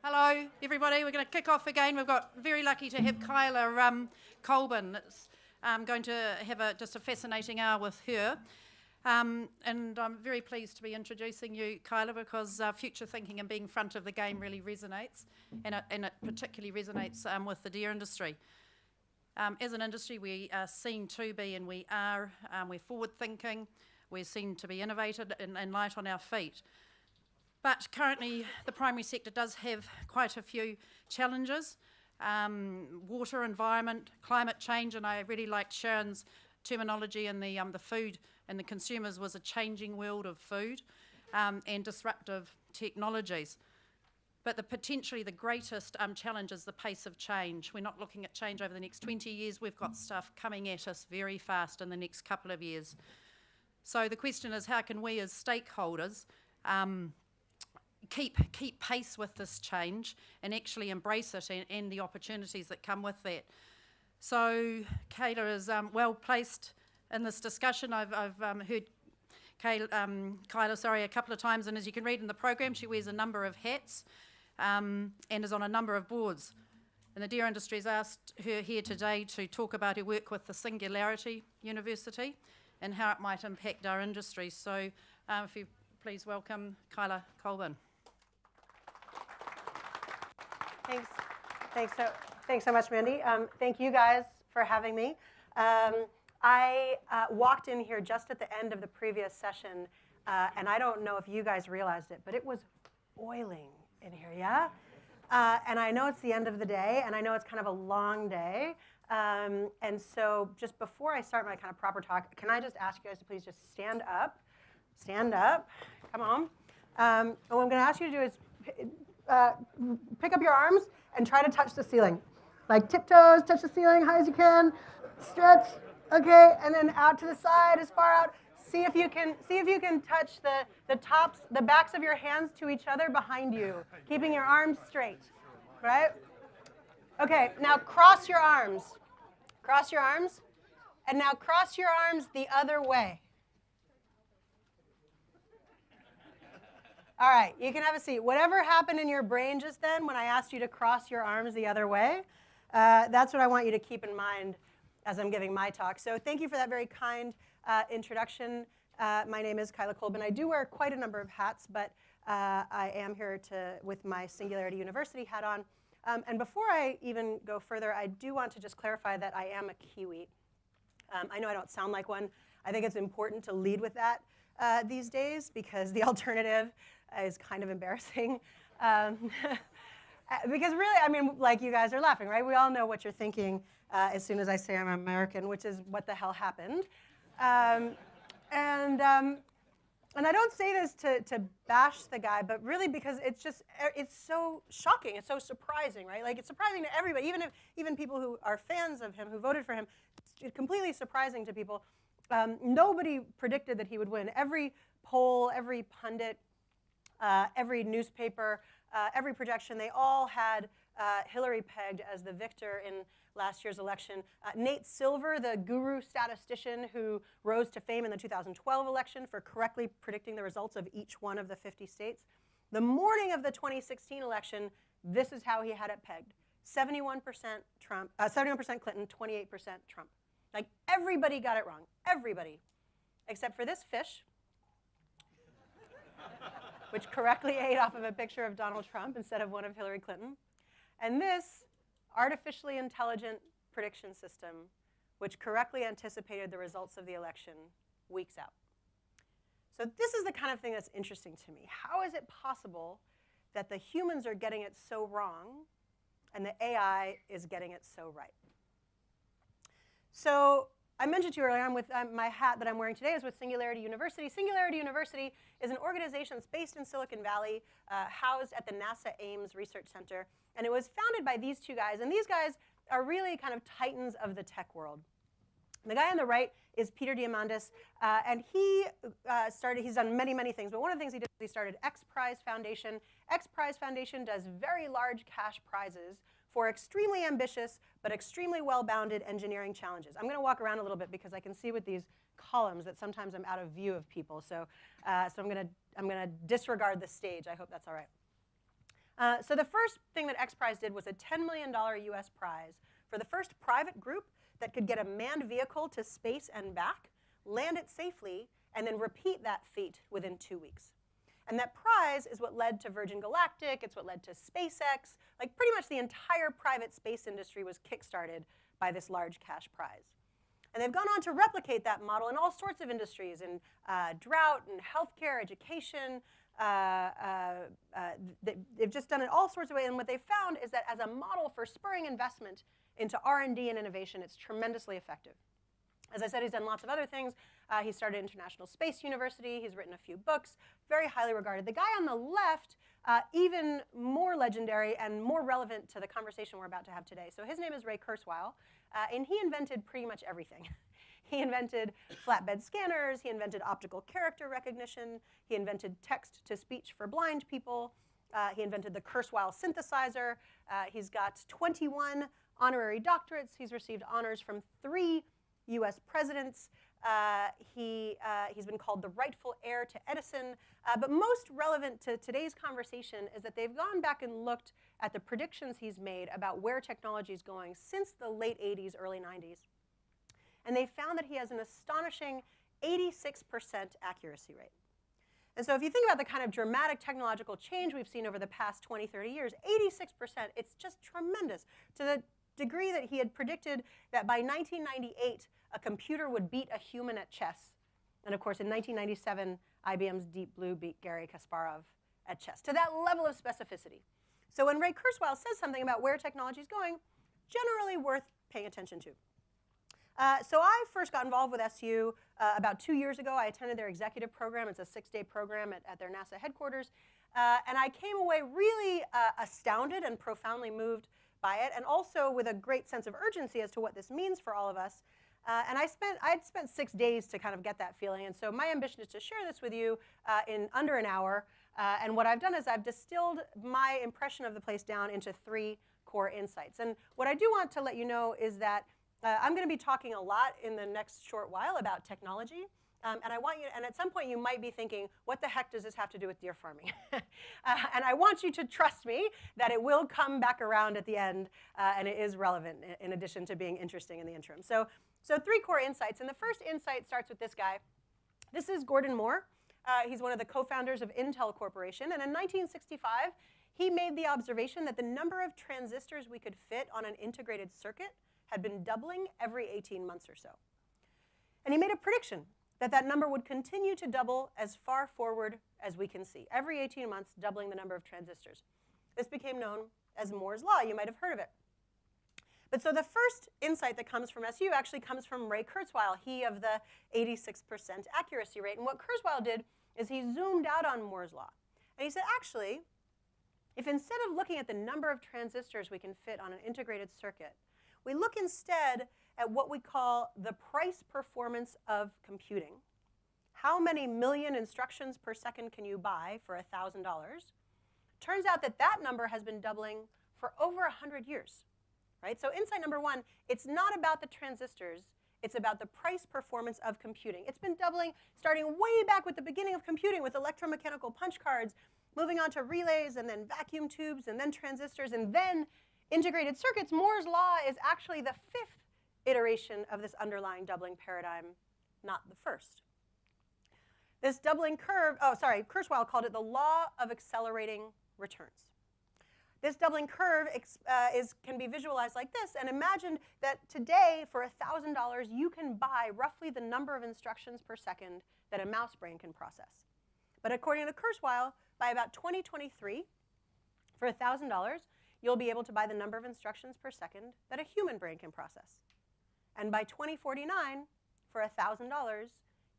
Hello, everybody. We're going to kick off again. We've got very lucky to have Kyla Colburn. It's going to have just a fascinating hour with her. And I'm very pleased to be introducing you, Kyla, because future thinking and being front of the game really resonates, and it particularly resonates with the deer industry. As an industry, we are seen to be, and we're forward-thinking, we're seen to be innovative and light on our feet. But currently, the primary sector does have quite a few challenges. Water, environment, climate change, and I really liked Sharon's terminology in the food and the consumers was a changing world of food and disruptive technologies. But potentially the greatest challenge is the pace of change. We're not looking at change over the next 20 years. We've got stuff coming at us very fast in the next couple of years. So the question is, how can we as stakeholders keep pace with this change and actually embrace it and the opportunities that come with that? So Kyla is well placed in this discussion. I've heard Kyla a couple of times, and as you can read in the program, she wears a number of hats and is on a number of boards. And the deer industry has asked her here today to talk about her work with the Singularity University and how it might impact our industry. So if you please welcome Kyla Colburn. Thanks so much, Mandy. Thank you guys for having me. I walked in here just at the end of the previous session, and I don't know if you guys realized it, but it was boiling in here, yeah? And I know it's the end of the day, and I know it's kind of a long day. And so just before I start my kind of proper talk, can I just ask you guys to please just stand up? Stand up. Come on. And what I'm going to ask you to do is pick up your arms and try to touch the ceiling. Like tiptoes, touch the ceiling high as you can. Stretch. Okay, and then out to the side, as far out. See if you can touch the backs of your hands to each other behind you, keeping your arms straight. Right? Okay, now cross your arms. Cross your arms. And now cross your arms the other way. All right, you can have a seat. Whatever happened in your brain just then when I asked you to cross your arms the other way, that's what I want you to keep in mind as I'm giving my talk. So thank you for that very kind introduction. My name is Kyla Colburn. I do wear quite a number of hats, but I am here with my Singularity University hat on. And before I even go further, I do want to just clarify that I am a Kiwi. I know I don't sound like one. I think it's important to lead with that these days because the alternative is kind of embarrassing. Because really, I mean, like you guys are laughing, right? We all know what you're thinking as soon as I say I'm American, which is what the hell happened. And I don't say this to bash the guy, but really because it's so shocking, it's so surprising, right? Like it's surprising to everybody, even people who are fans of him, who voted for him. It's completely surprising to people. Nobody predicted that he would win. Every poll, every pundit, every newspaper, every projection, they all had Hillary pegged as the victor in last year's election. Nate Silver, the guru statistician who rose to fame in the 2012 election for correctly predicting the results of each one of the 50 states. The morning of the 2016 election, this is how he had it pegged. 71% Trump, 71% Clinton, 28% Trump. Like everybody got it wrong, everybody, except for this fish, which correctly ate off of a picture of Donald Trump instead of one of Hillary Clinton, and this artificially intelligent prediction system, which correctly anticipated the results of the election weeks out. So this is the kind of thing that's interesting to me. How is it possible that the humans are getting it so wrong and the AI is getting it so right? So I mentioned to you earlier on with my hat that I'm wearing today is with Singularity University. Singularity University is an organization that's based in Silicon Valley, housed at the NASA Ames Research Center. And it was founded by these two guys. And these guys are really kind of titans of the tech world. The guy on the right is Peter Diamandis. And he's done many, many things. But one of the things he did is he started X Prize Foundation. X Prize Foundation does very large cash prizes for extremely ambitious but extremely well-bounded engineering challenges. I'm going to walk around a little bit because I can see with these columns that sometimes I'm out of view of people. So I'm going to disregard the stage. I hope that's all right. So the first thing that X Prize did was a $10 million US prize for the first private group that could get a manned vehicle to space and back, land it safely, and then repeat that feat within 2 weeks. And that prize is what led to Virgin Galactic, it's what led to SpaceX. Like pretty much the entire private space industry was kickstarted by this large cash prize. And they've gone on to replicate that model in all sorts of industries, in drought and healthcare, education. They've just done it all sorts of ways. And what they've found is that as a model for spurring investment into R&D and innovation, it's tremendously effective. As I said, he's done lots of other things. He started International Space University. He's written a few books, very highly regarded. The guy on the left, even more legendary and more relevant to the conversation we're about to have today. So his name is Ray Kurzweil, and he invented pretty much everything. He invented flatbed scanners. He invented optical character recognition. He invented text-to-speech for blind people. He invented the Kurzweil synthesizer. He's got 21 honorary doctorates. He's received honors from 3 US presidents. He's been called the rightful heir to Edison. But most relevant to today's conversation is that they've gone back and looked at the predictions he's made about where technology is going since the late 80s, early 90s. And they found that he has an astonishing 86% accuracy rate. And so if you think about the kind of dramatic technological change we've seen over the past 20, 30 years, 86%, it's just tremendous, to the degree that he had predicted that by 1998, a computer would beat a human at chess. And of course, in 1997, IBM's Deep Blue beat Garry Kasparov at chess, to that level of specificity. So when Ray Kurzweil says something about where technology is going, generally worth paying attention to. So I first got involved with SU about 2 years ago. I attended their executive program. It's a 6-day program at their NASA headquarters. And I came away really astounded and profoundly moved by it, and also with a great sense of urgency as to what this means for all of us. And I'd spent 6 days to kind of get that feeling. And so my ambition is to share this with you in under an hour. And what I've done is I've distilled my impression of the place down into 3 core insights. And what I do want to let you know is that I'm going to be talking a lot in the next short while about technology. And I want you, and at some point you might be thinking, what the heck does this have to do with deer farming? And I want you to trust me that it will come back around at the end, and it is relevant in addition to being interesting in the interim. So 3 core insights, and the first insight starts with this guy. This is Gordon Moore. He's one of the co-founders of Intel Corporation, and in 1965, he made the observation that the number of transistors we could fit on an integrated circuit had been doubling every 18 months or so. And he made a prediction that that number would continue to double as far forward as we can see. Every 18 months, doubling the number of transistors. This became known as Moore's Law. You might have heard of it. But so the first insight that comes from SU actually comes from Ray Kurzweil, he of the 86% accuracy rate. And what Kurzweil did is he zoomed out on Moore's Law. And he said, actually, if instead of looking at the number of transistors we can fit on an integrated circuit, we look instead at what we call the price performance of computing. How many million instructions per second can you buy for $1,000? Turns out that that number has been doubling for over 100 years. Right? So insight number 1, it's not about the transistors, it's about the price performance of computing. It's been doubling, starting way back with the beginning of computing with electromechanical punch cards, moving on to relays, and then vacuum tubes, and then transistors, and then integrated circuits. Moore's Law is actually the 5th iteration of this underlying doubling paradigm, not the first. This doubling curve, Kurzweil called it the law of accelerating returns. This doubling curve can be visualized like this, and imagine that today, for $1,000, you can buy roughly the number of instructions per second that a mouse brain can process. But according to Kurzweil, by about 2023, for $1,000, you'll be able to buy the number of instructions per second that a human brain can process. And by 2049, for $1,000,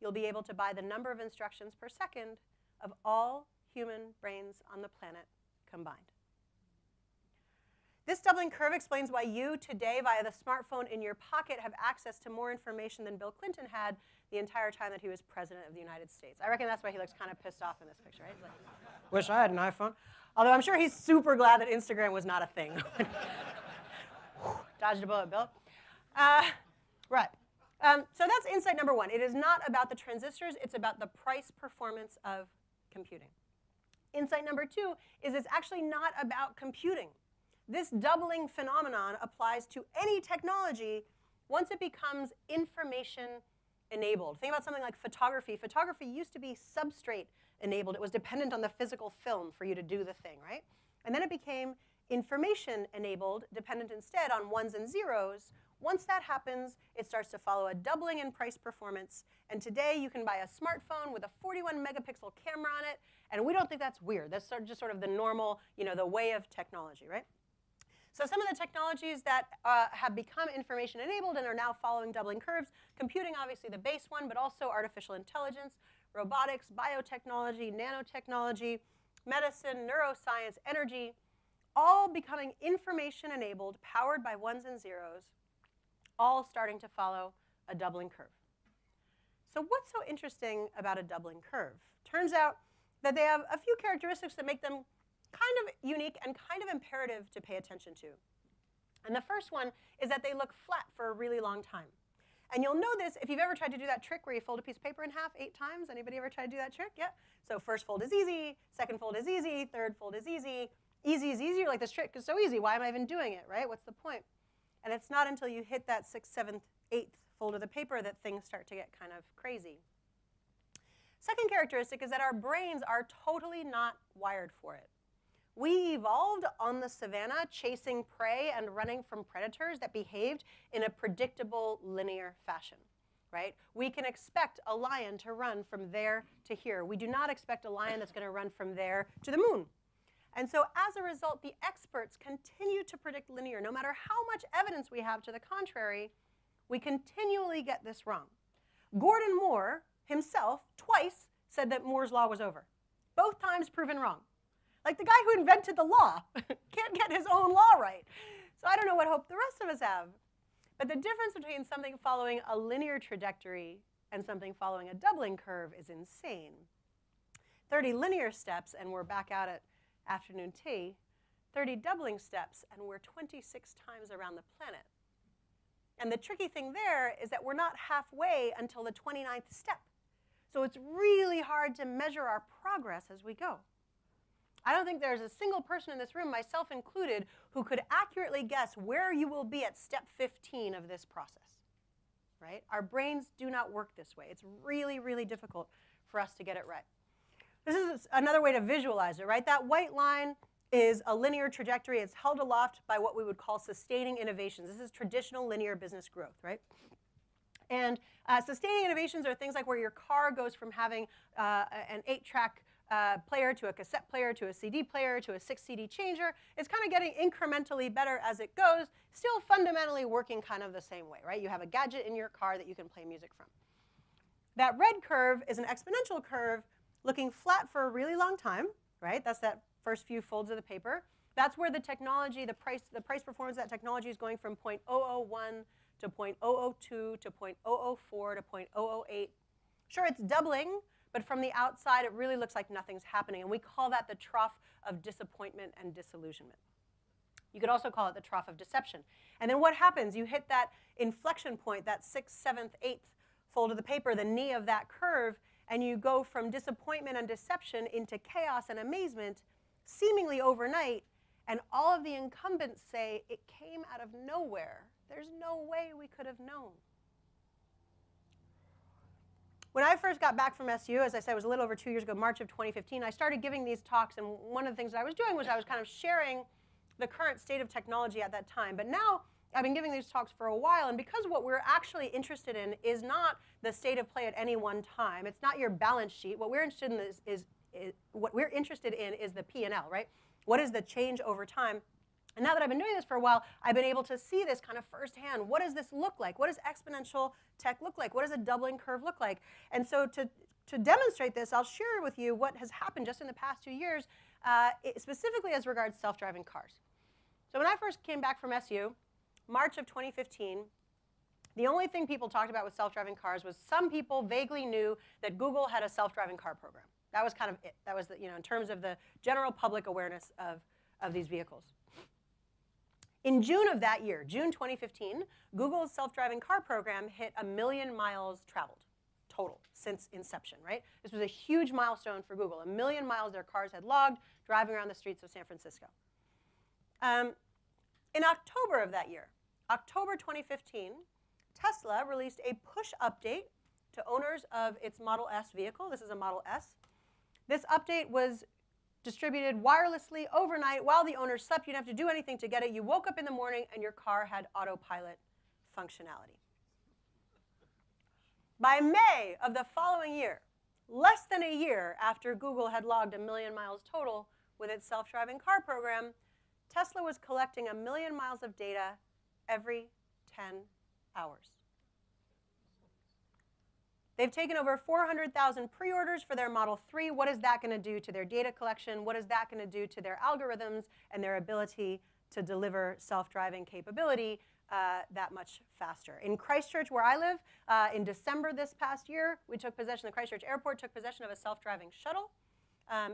you'll be able to buy the number of instructions per second of all human brains on the planet combined. This doubling curve explains why you today, via the smartphone in your pocket, have access to more information than Bill Clinton had the entire time that he was president of the United States. I reckon that's why he looks kind of pissed off in this picture, right? He's like, wish I had an iPhone. Although I'm sure he's super glad that Instagram was not a thing. Dodged a bullet, Bill. Right. So that's insight number 1. It is not about the transistors. It's about the price performance of computing. Insight number 2 is it's actually not about computing. This doubling phenomenon applies to any technology once it becomes information enabled. Think about something like photography. Photography used to be substrate enabled. It was dependent on the physical film for you to do the thing, right? And then it became information enabled, dependent instead on ones and zeros. Once that happens, it starts to follow a doubling in price performance. And today you can buy a smartphone with a 41 megapixel camera on it, and we don't think that's weird. That's just sort of the normal, the way of technology, right? So some of the technologies that have become information enabled and are now following doubling curves, computing obviously the base one, but also artificial intelligence, robotics, biotechnology, nanotechnology, medicine, neuroscience, energy, all becoming information enabled, powered by ones and zeros, all starting to follow a doubling curve. So what's so interesting about a doubling curve? Turns out that they have a few characteristics that make them kind of unique and kind of imperative to pay attention to. And the first one is that they look flat for a really long time. And you'll know this if you've ever tried to do that trick where you fold a piece of paper in half 8 times. Anybody ever tried to do that trick? Yeah? So first fold is easy, second fold is easy, third fold is easy. Easy is easier, like this trick is so easy. Why am I even doing it, right? What's the point? And it's not until you hit that 6th, 7th, 8th fold of the paper that things start to get kind of crazy. Second characteristic is that our brains are totally not wired for it. We evolved on the savannah chasing prey and running from predators that behaved in a predictable linear fashion, right? We can expect a lion to run from there to here. We do not expect a lion that's going to run from there to the moon. And so as a result, the experts continue to predict linear. No matter how much evidence we have to the contrary, we continually get this wrong. Gordon Moore himself twice said that Moore's law was over. Both times proven wrong. Like the guy who invented the law can't get his own law right. So I don't know what hope the rest of us have. But the difference between something following a linear trajectory and something following a doubling curve is insane. 30 linear steps, and we're back out at afternoon tea. 30 doubling steps, and we're 26 times around the planet. And the tricky thing there is that we're not halfway until the 29th step. So it's really hard to measure our progress as we go. I don't think there's a single person in this room, myself included, who could accurately guess where you will be at step 15 of this process, right? Our brains do not work this way. It's really, really difficult for us to get it right. This is another way to visualize it, right? That white line is a linear trajectory. It's held aloft by what we would call sustaining innovations. This is traditional linear business growth, right? And sustaining innovations are things like where your car goes from having an 8-track player to a cassette player to a CD player to a 6 CD changer. It's kind of getting incrementally better as it goes, still fundamentally working kind of the same way, right? You have a gadget in your car that you can play music from. That red curve is an exponential curve looking flat for a really long time, right? That's that first few folds of the paper. That's where the technology, the price performance of that technology is going from 0.001 to 0.002 to 0.004 to 0.008. Sure, it's doubling, but from the outside, it really looks like nothing's happening. And we call that the trough of disappointment and disillusionment. You could also call it the trough of deception. And then what happens? You hit that inflection point, that 6th, 7th, 8th fold of the paper, the knee of that curve, and you go from disappointment and deception into chaos and amazement, seemingly overnight, and all of the incumbents say, it came out of nowhere. There's no way we could have known. When I first got back from SU, as I said, it was a little over 2 years ago, March of 2015, I started giving these talks, and one of the things that I was doing was I was kind of sharing the current state of technology at that time. But now I've been giving these talks for a while, and because what we're actually interested in is not the state of play at any one time, it's not your balance sheet. What we're interested in is the P&L, right? What is the change over time? And now that I've been doing this for a while, I've been able to see this kind of firsthand. What does this look like? What does exponential tech look like? What does a doubling curve look like? And so to demonstrate this, I'll share with you what has happened just in the past 2 years, specifically as regards self-driving cars. So when I first came back from SU, March of 2015, the only thing people talked about with self-driving cars was some people vaguely knew that Google had a self-driving car program. That was kind of it. That was, in terms of the general public awareness of these vehicles. In June of that year, June 2015, Google's self-driving car program hit 1 million miles traveled. total since inception, right? This was a huge milestone for Google. 1 million miles their cars had logged driving around the streets of San Francisco. In October of that year, October 2015, Tesla released a push update to owners of its Model S vehicle. This is a Model S. This update was distributed wirelessly overnight while the owner slept. You didn't have to do anything to get it. You woke up in the morning and your car had autopilot functionality. By May of the following year, less than a year after Google had logged 1 million miles total with its self-driving car program, Tesla was collecting 1 million miles of data every 10 hours. They've taken over 400,000 pre-orders for their Model 3. What is that going to do to their data collection? What is that going to do to their algorithms and their ability to deliver self-driving capability that much faster? In Christchurch, where I live, in December this past year, we took possession, the Christchurch airport took possession of a self-driving shuttle.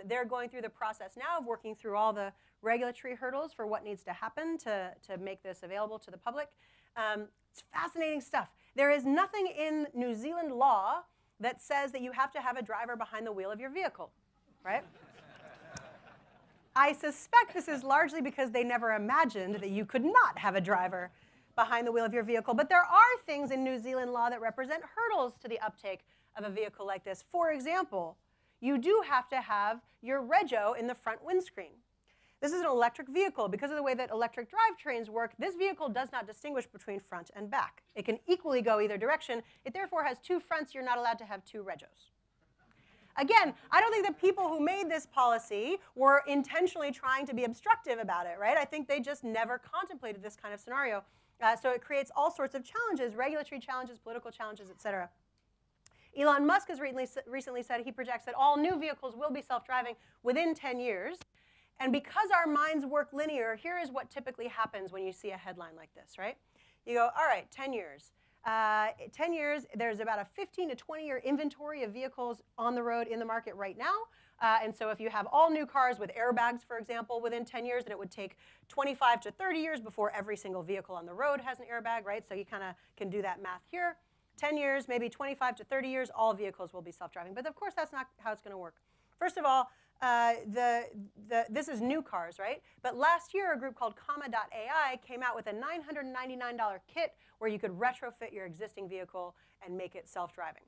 They're going through the process now of working through all the regulatory hurdles for what needs to happen to make this available to the public. It's fascinating stuff. There is nothing in New Zealand law that says that you have to have a driver behind the wheel of your vehicle, right? I suspect this is largely because they never imagined that you could not have a driver behind the wheel of your vehicle. But there are things in New Zealand law that represent hurdles to the uptake of a vehicle like this. For example, you do have to have your rego in the front windscreen. This is an electric vehicle. Because of the way that electric drivetrains work, this vehicle does not distinguish between front and back. It can equally go either direction. It therefore has 2 fronts. You're not allowed to have 2 regos. Again, I don't think the people who made this policy were intentionally trying to be obstructive about it, right? I think they just never contemplated this kind of scenario. So it creates all sorts of challenges, regulatory challenges, political challenges, et cetera. Elon Musk has recently said he projects that all new vehicles will be self-driving within 10 years. And because our minds work linear, here is what typically happens when you see a headline like this, right? You go, all right, 10 years. 10 years, there's about a 15 to 20-year inventory of vehicles on the road in the market right now. And so if you have all new cars with airbags, for example, within 10 years, then it would take 25 to 30 years before every single vehicle on the road has an airbag, right? So you kind of can do that math here. 10 years, maybe 25 to 30 years, all vehicles will be self-driving. But of course, that's not how it's going to work. First of all, this is new cars, right? But last year, a group called Comma.ai came out with a $999 kit where you could retrofit your existing vehicle and make it self-driving.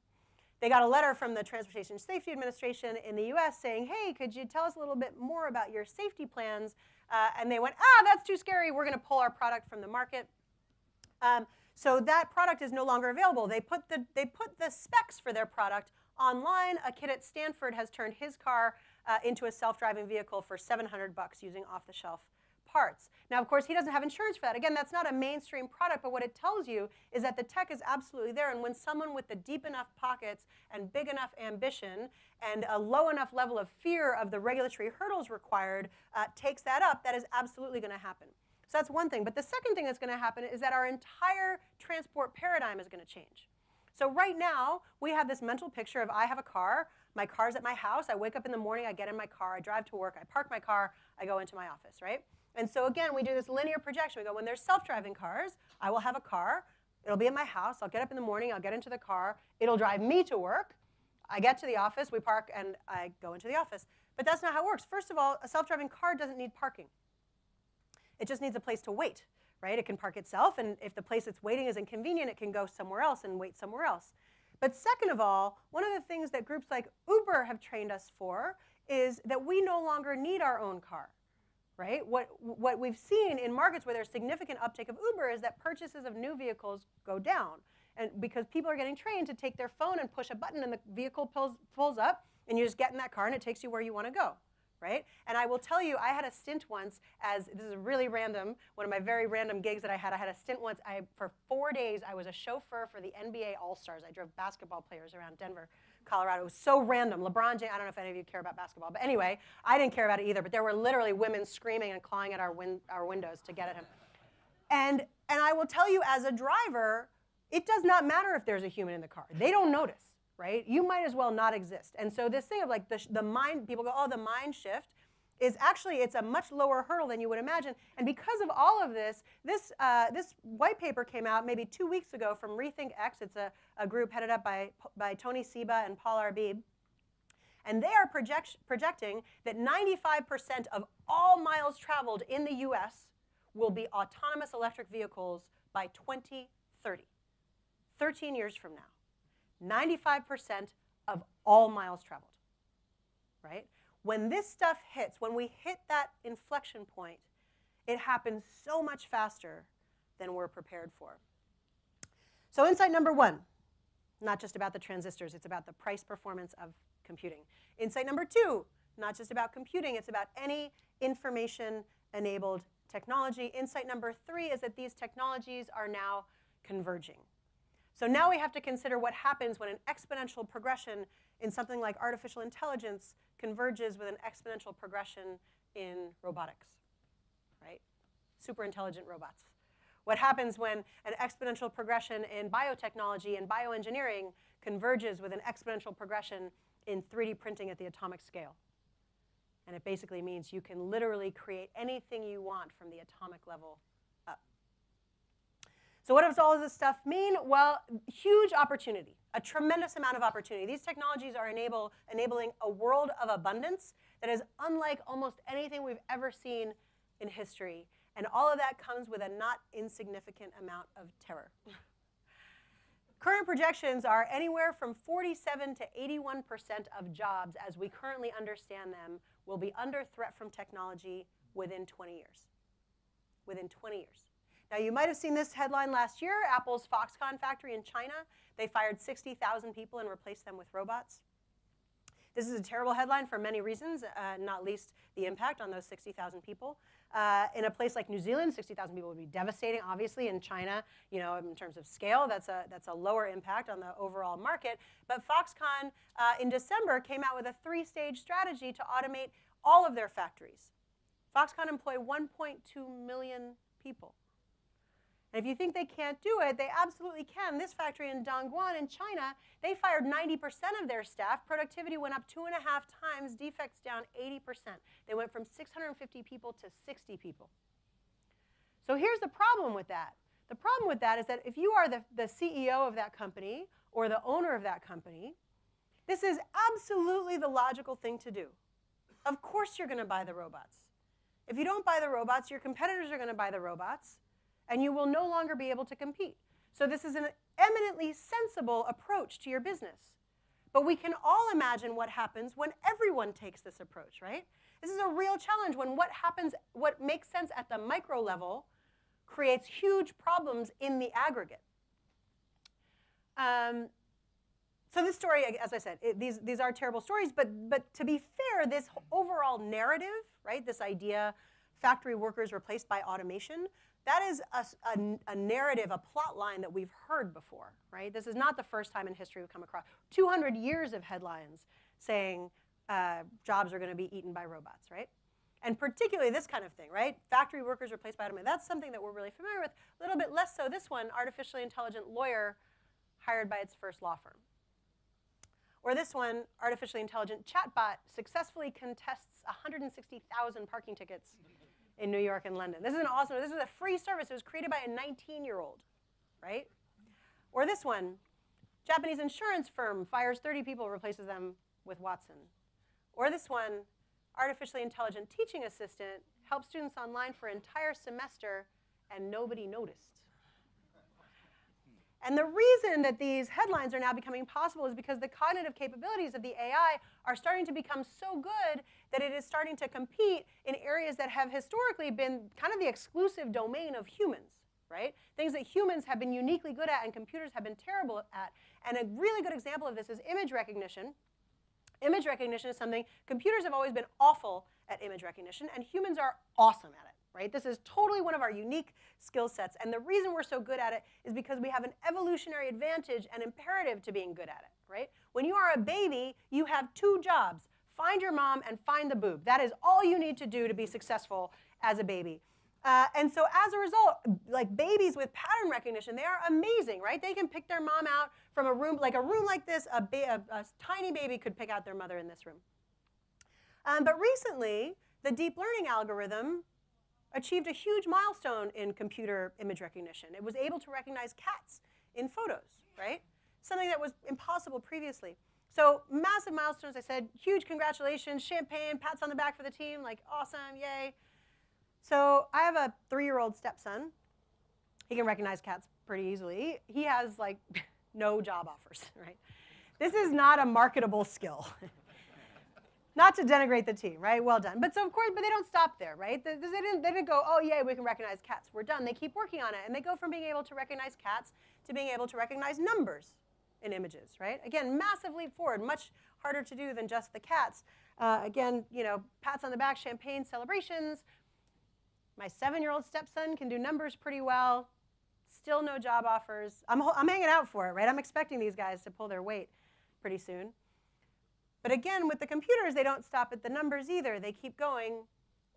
They got a letter from the Transportation Safety Administration in the US saying, hey, could you tell us a little bit more about your safety plans? And they went, that's too scary. We're going to pull our product from the market. So that product is no longer available. They put the specs for their product online. A kid at Stanford has turned his car into a self-driving vehicle for $700 using off-the-shelf parts. Now, of course, he doesn't have insurance for that. Again, that's not a mainstream product, but what it tells you is that the tech is absolutely there. And when someone with the deep enough pockets and big enough ambition and a low enough level of fear of the regulatory hurdles required takes that up, that is absolutely going to happen. So that's one thing. But the second thing that's going to happen is that our entire transport paradigm is going to change. So right now, we have this mental picture of I have a car, my car's at my house, I wake up in the morning, I get in my car, I drive to work, I park my car, I go into my office, right? And so again, we do this linear projection. We go, when there's self-driving cars, I will have a car, it'll be at my house, I'll get up in the morning, I'll get into the car, it'll drive me to work, I get to the office, we park, and I go into the office. But that's not how it works. First of all, a self-driving car doesn't need parking. It just needs a place to wait. Right? It can park itself, and if the place it's waiting is inconvenient, it can go somewhere else and wait somewhere else. But second of all, one of the things that groups like Uber have trained us for is that we no longer need our own car. Right? What we've seen in markets where there's significant uptake of Uber is that purchases of new vehicles go down. And because people are getting trained to take their phone and push a button, and the vehicle pulls up, and you just get in that car, and it takes you where you want to go. Right? And I will tell you, I had a stint once this is really random, one of my very random gigs that I had a stint once, for 4 days, I was a chauffeur for the NBA All-Stars. I drove basketball players around Denver, Colorado. It was so random. LeBron James, I don't know if any of you care about basketball, but anyway, I didn't care about it either, but there were literally women screaming and clawing at our windows to get at him. And I will tell you, as a driver, it does not matter if there's a human in the car. They don't notice. Right? You might as well not exist. And so this thing of like the mind, people go, oh, the mind shift. is actually, it's a much lower hurdle than you would imagine. And because of all of this, this white paper came out maybe 2 weeks ago from Rethink X. It's a group headed up by Tony Seba and Paul Arbib. And they are projecting that 95% of all miles traveled in the US will be autonomous electric vehicles by 2030, 13 years from now. 95% of all miles traveled, right? When this stuff hits, when we hit that inflection point, it happens so much faster than we're prepared for. So insight number one, not just about the transistors, it's about the price performance of computing. Insight number two, not just about computing, it's about any information-enabled technology. Insight number three is that these technologies are now converging. So now we have to consider what happens when an exponential progression in something like artificial intelligence converges with an exponential progression in robotics, right? Super intelligent robots. What happens when an exponential progression in biotechnology and bioengineering converges with an exponential progression in 3D printing at the atomic scale? And it basically means you can literally create anything you want from the atomic level up. So what does all of this stuff mean? Well, huge opportunity, a tremendous amount of opportunity. These technologies are enabling a world of abundance that is unlike almost anything we've ever seen in history. And all of that comes with a not insignificant amount of terror. Current projections are anywhere from 47 to 81% of jobs as we currently understand them will be under threat from technology within 20 years. Within 20 years. Now, you might have seen this headline last year, Apple's Foxconn factory in China. They fired 60,000 people and replaced them with robots. This is a terrible headline for many reasons, not least the impact on those 60,000 people. In a place like New Zealand, 60,000 people would be devastating. Obviously, in China, you know, in terms of scale, that's a lower impact on the overall market. But Foxconn, in December, came out with a 3-stage strategy to automate all of their factories. Foxconn employ 1.2 million people. And if you think they can't do it, they absolutely can. This factory in Dongguan in China, they fired 90% of their staff. Productivity went up 2.5 times, defects down 80%. They went from 650 people to 60 people. So here's the problem with that. The problem with that is that if you are the CEO of that company or the owner of that company, this is absolutely the logical thing to do. Of course you're going to buy the robots. If you don't buy the robots, your competitors are going to buy the robots, and you will no longer be able to compete. So this is an eminently sensible approach to your business. But we can all imagine what happens when everyone takes this approach, right? This is a real challenge when what makes sense at the micro level creates huge problems in the aggregate. So this story, as I said, these are terrible stories, but to be fair, this overall narrative, right, this idea, factory workers replaced by automation, that is a narrative, a plot line that we've heard before, right? This is not the first time in history we've come across 200 years of headlines saying jobs are going to be eaten by robots, right? And particularly this kind of thing, right? Factory workers replaced by automation. That's something that we're really familiar with. A little bit less so this one, artificially intelligent lawyer hired by its first law firm. Or this one, artificially intelligent chatbot successfully contests 160,000 parking tickets in New York and London. This is an awesome, this is a free service. It was created by a 19-year-old, right? Or this one, Japanese insurance firm fires 30 people, replaces them with Watson. Or this one, artificially intelligent teaching assistant helps students online for an entire semester and nobody noticed. And the reason that these headlines are now becoming possible is because the cognitive capabilities of the AI are starting to become so good that it is starting to compete in areas that have historically been kind of the exclusive domain of humans, right? Things that humans have been uniquely good at and computers have been terrible at. And a really good example of this is image recognition. Image recognition is something, computers have always been awful at image recognition, and humans are awesome at it. Right? This is totally one of our unique skill sets. And the reason we're so good at it is because we have an evolutionary advantage and imperative to being good at it. Right? When you are a baby, you have 2 jobs. Find your mom and find the boob. That is all you need to do to be successful as a baby. And so as a result, like babies with pattern recognition, they are amazing. Right? They can pick their mom out from a room like this. A tiny baby could pick out their mother in this room. But recently, the deep learning algorithm achieved a huge milestone in computer image recognition. It was able to recognize cats in photos, right? Something that was impossible previously. So massive milestones, I said, huge congratulations, champagne, pats on the back for the team, like awesome, yay. So I have a 3-year-old stepson. He can recognize cats pretty easily. He has like no job offers, right? This is not a marketable skill. Not to denigrate the team, right? Well done. But so of course, but they don't stop there, right? They didn't go, oh yay, we can recognize cats. We're done. They keep working on it, and they go from being able to recognize cats to being able to recognize numbers in images, right? Again, massive leap forward, much harder to do than just the cats. Again, you know, pats on the back, champagne, celebrations. My 7-year-old stepson can do numbers pretty well. Still no job offers. I'm hanging out for it, right? I'm expecting these guys to pull their weight pretty soon. But again, with the computers, they don't stop at the numbers either. They keep going,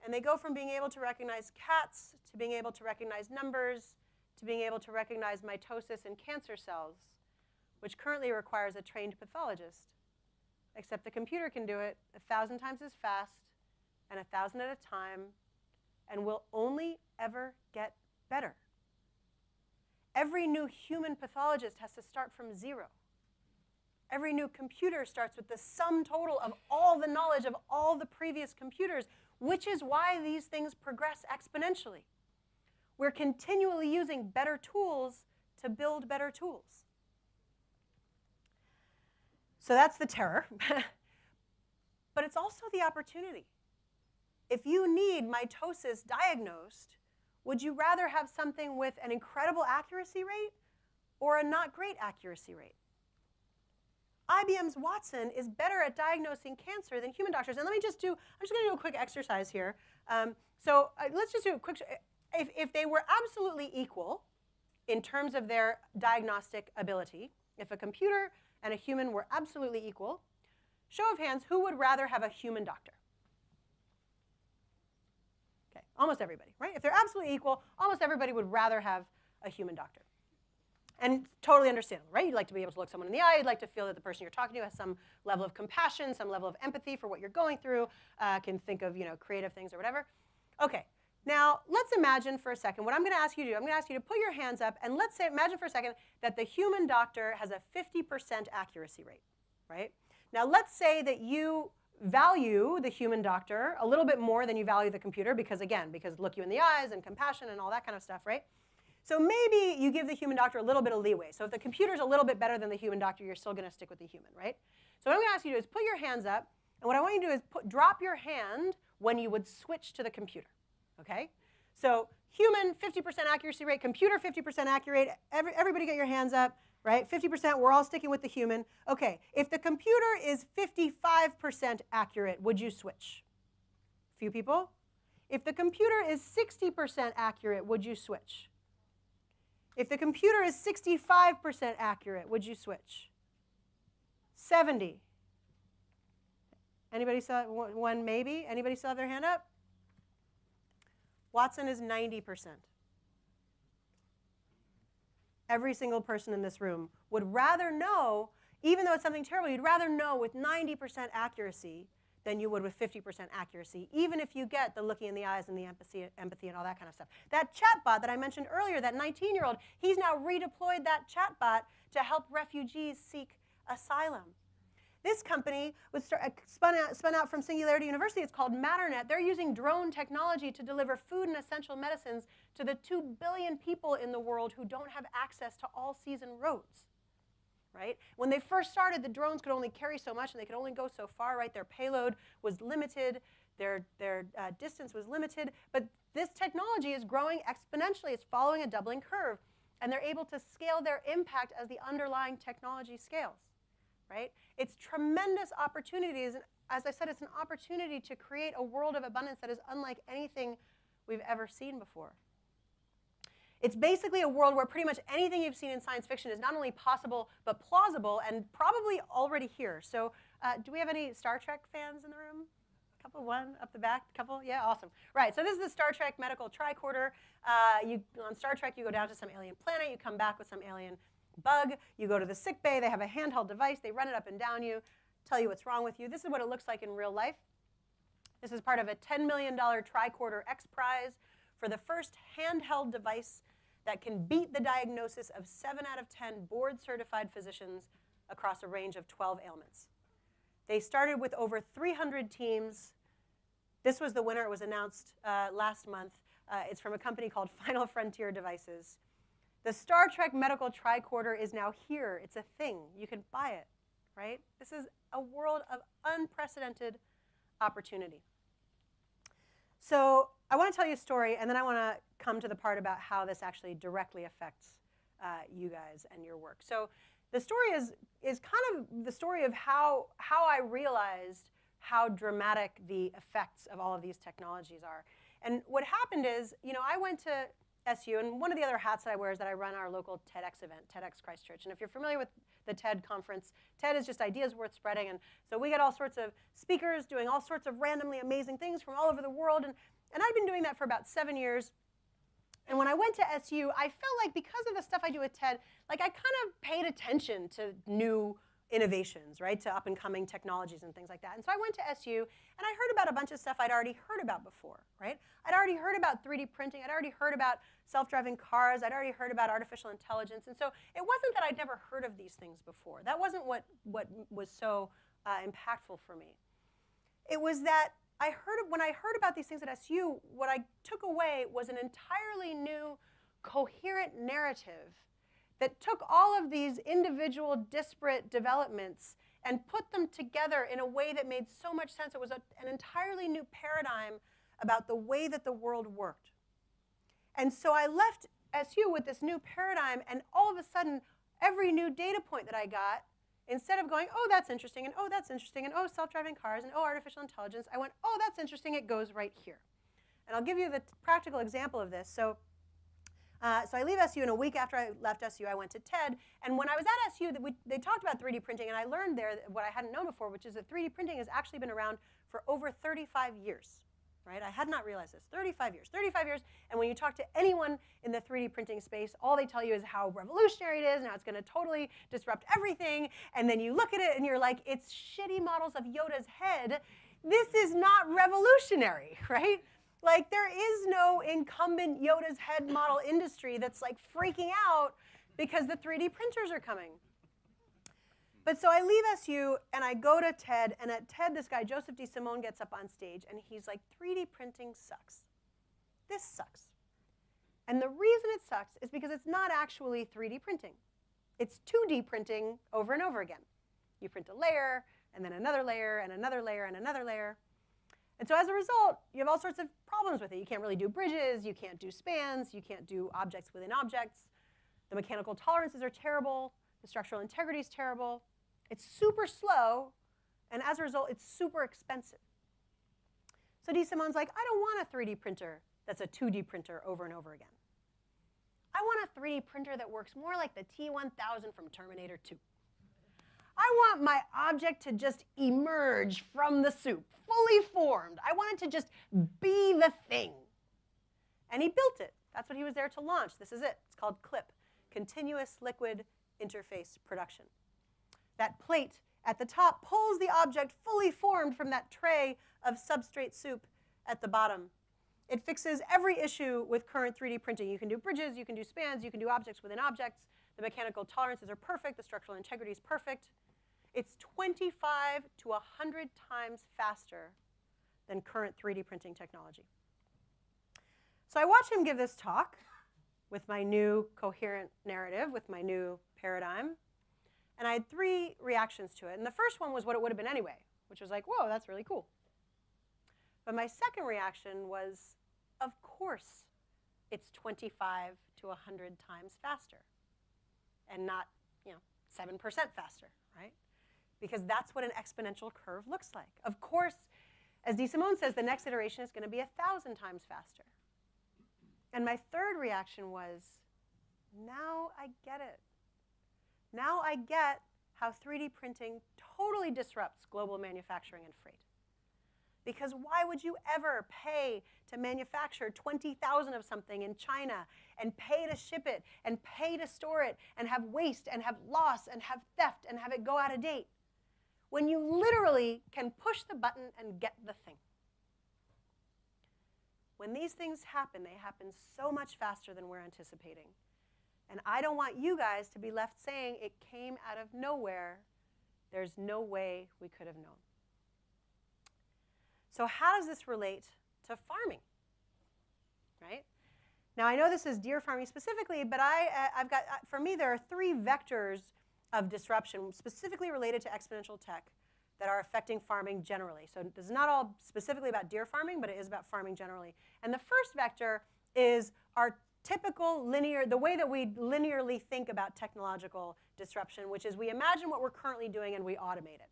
and they go from being able to recognize cats to being able to recognize numbers to being able to recognize mitosis in cancer cells, which currently requires a trained pathologist. Except the computer can do it 1,000 times as fast and 1,000 at a time, and will only ever get better. Every new human pathologist has to start from 0. Every new computer starts with the sum total of all the knowledge of all the previous computers, which is why these things progress exponentially. We're continually using better tools to build better tools. So that's the terror. But it's also the opportunity. If you need mitosis diagnosed, would you rather have something with an incredible accuracy rate or a not great accuracy rate? IBM's Watson is better at diagnosing cancer than human doctors. And let me just do, I'm just going to do a quick exercise here. Let's just do a quick, if they were absolutely equal in terms of their diagnostic ability, if a computer and a human were absolutely equal, show of hands, who would rather have a human doctor? Okay, almost everybody, right? If they're absolutely equal, almost everybody would rather have a human doctor. And totally understandable, right? You'd like to be able to look someone in the eye. You'd like to feel that the person you're talking to has some level of compassion, some level of empathy for what you're going through, can think of creative things or whatever. Okay, now let's imagine for a second, what I'm going to ask you to do, I'm going to ask you to put your hands up, and let's say, imagine for a second that the human doctor has a 50% accuracy rate, right? Now let's say that you value the human doctor a little bit more than you value the computer because look you in the eyes and compassion and all that kind of stuff, right? So maybe you give the human doctor a little bit of leeway. So if the computer's a little bit better than the human doctor, you're still going to stick with the human, right? So what I'm going to ask you to do is put your hands up, and what I want you to do is drop your hand when you would switch to the computer, okay? So human, 50% accuracy rate, computer, 50% accurate. Everybody get your hands up, right? 50%, we're all sticking with the human. Okay, if the computer is 55% accurate, would you switch? Few people. If the computer is 60% accurate, would you switch? If the computer is 65% accurate, would you switch? 70. Anybody saw one maybe? Anybody still have their hand up? Watson is 90%. Every single person in this room would rather know, even though it's something terrible, you'd rather know with 90% accuracy than you would with 50% accuracy, even if you get the looking in the eyes and the empathy and all that kind of stuff. That chatbot that I mentioned earlier, that 19-year-old, he's now redeployed that chatbot to help refugees seek asylum. This company was spun out from Singularity University. It's called MatterNet. They're using drone technology to deliver food and essential medicines to the 2 billion people in the world who don't have access to all-season roads. Right? When they first started, the drones could only carry so much, and they could only go so far. Right? Their payload was limited, their distance was limited. But this technology is growing exponentially. It's following a doubling curve, and they're able to scale their impact as the underlying technology scales. Right? It's tremendous opportunities, and as I said, it's an opportunity to create a world of abundance that is unlike anything we've ever seen before. It's basically a world where pretty much anything you've seen in science fiction is not only possible, but plausible, and probably already here. So do we have any Star Trek fans in the room? A couple, one, up the back, couple? Yeah, awesome. Right, so this is the Star Trek medical tricorder. On Star Trek, you go down to some alien planet, you come back with some alien bug, you go to the sick bay, they have a handheld device, they run it up and down you, tell you what's wrong with you. This is what it looks like in real life. This is part of a $10 million Tricorder X Prize for the first handheld device that can beat the diagnosis of 7 out of 10 board-certified physicians across a range of 12 ailments. They started with over 300 teams. This was the winner. It was announced last month. It's from a company called Final Frontier Devices. The Star Trek Medical Tricorder is now here. It's a thing. You can buy it, right? This is a world of unprecedented opportunity. So I want to tell you a story, and then I want to come to the part about how this actually directly affects you guys and your work. So the story is kind of the story of how I realized how dramatic the effects of all of these technologies are. And what happened is, I went to SU, and one of the other hats that I wear is that I run our local TEDx event, TEDx Christchurch. And if you're familiar with the TED conference, TED is just ideas worth spreading. And so we get all sorts of speakers doing all sorts of randomly amazing things from all over the world. And I've been doing that for about 7 years. And when I went to SU, I felt like because of the stuff I do at TED, like I kind of paid attention to new innovations, right, to up-and-coming technologies and things like that. And so I went to SU, and I heard about a bunch of stuff I'd already heard about before, right? I'd already heard about 3D printing. I'd already heard about self-driving cars. I'd already heard about artificial intelligence. And so it wasn't that I'd never heard of these things before. That wasn't what was so impactful for me. It was that when I heard about these things at SU, what I took away was an entirely new, coherent narrative that took all of these individual, disparate developments and put them together in a way that made so much sense. It was an entirely new paradigm about the way that the world worked. And so I left SU with this new paradigm, and all of a sudden, every new data point that I got, instead of going, oh, that's interesting, and oh, that's interesting, and oh, self-driving cars, and oh, artificial intelligence, I went, oh, that's interesting, it goes right here. And I'll give you the practical example of this. So I leave SU, and a week after I left SU, I went to TED. And when I was at SU, they talked about 3D printing, and I learned there what I hadn't known before, which is that 3D printing has actually been around for over 35 years. Right? I had not realized this. 35 years. 35 years, and when you talk to anyone in the 3D printing space, all they tell you is how revolutionary it is, and how it's going to totally disrupt everything. And then you look at it, and you're like, it's shitty models of Yoda's head. This is not revolutionary, right? Like, there is no incumbent Yoda's head model industry that's like freaking out because the 3D printers are coming. But so I leave SU, and I go to TED, and at TED, this guy, Joseph DeSimone, gets up on stage, and he's like, 3D printing sucks. This sucks. And the reason it sucks is because it's not actually 3D printing. It's 2D printing over and over again. You print a layer, and then another layer, and another layer, and another layer. And so as a result, you have all sorts of problems with it. You can't really do bridges. You can't do spans. You can't do objects within objects. The mechanical tolerances are terrible. The structural integrity is terrible. It's super slow, and as a result, it's super expensive. So DeSimone's like, I don't want a 3D printer that's a 2D printer over and over again. I want a 3D printer that works more like the T-1000 from Terminator 2. I want my object to just emerge from the soup, fully formed. I want it to just be the thing. And he built it. That's what he was there to launch. This is it. It's called CLIP, Continuous Liquid Interface Production. That plate at the top pulls the object fully formed from that tray of substrate soup at the bottom. It fixes every issue with current 3D printing. You can do bridges, you can do spans, you can do objects within objects. The mechanical tolerances are perfect. The structural integrity is perfect. It's 25 to 100 times faster than current 3D printing technology. So I watched him give this talk with my new coherent narrative, with my new paradigm. And I had 3 reactions to it. And the first one was what it would have been anyway, which was like, whoa, that's really cool. But my second reaction was, of course, it's 25 to 100 times faster, and not 7% faster, right? Because that's what an exponential curve looks like. Of course, as DeSimone says, the next iteration is going to be 1,000 times faster. And my third reaction was, now I get it. Now I get how 3D printing totally disrupts global manufacturing and freight. Because why would you ever pay to manufacture 20,000 of something in China and pay to ship it and pay to store it and have waste and have loss and have theft and have it go out of date when you literally can push the button and get the thing? when these things happen, they happen so much faster than we're anticipating. And I don't want you guys to be left saying it came out of nowhere. There's no way we could have known. So how does this relate to farming, right? Now, I know this is deer farming specifically, but for me, there are 3 vectors of disruption specifically related to exponential tech that are affecting farming generally. So this is not all specifically about deer farming, but it is about farming generally. And the first vector is our typical the way that we linearly think about technological disruption, which is we imagine what we're currently doing and we automate it.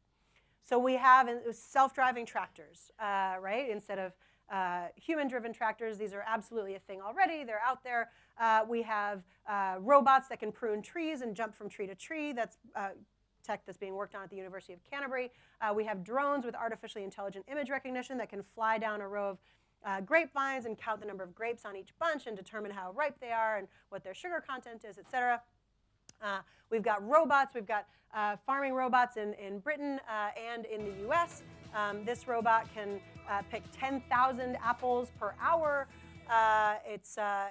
So we have self-driving tractors, right? Instead of human-driven tractors, these are absolutely a thing already. They're out there. We have robots that can prune trees and jump from tree to tree. That's tech that's being worked on at the University of Canterbury. We have drones with artificially intelligent image recognition that can fly down a row of grapevines and count the number of grapes on each bunch and determine how ripe they are and what their sugar content is, et cetera. We've got robots. We've got farming robots in Britain and in the US. This robot can pick 10,000 apples per hour. It's an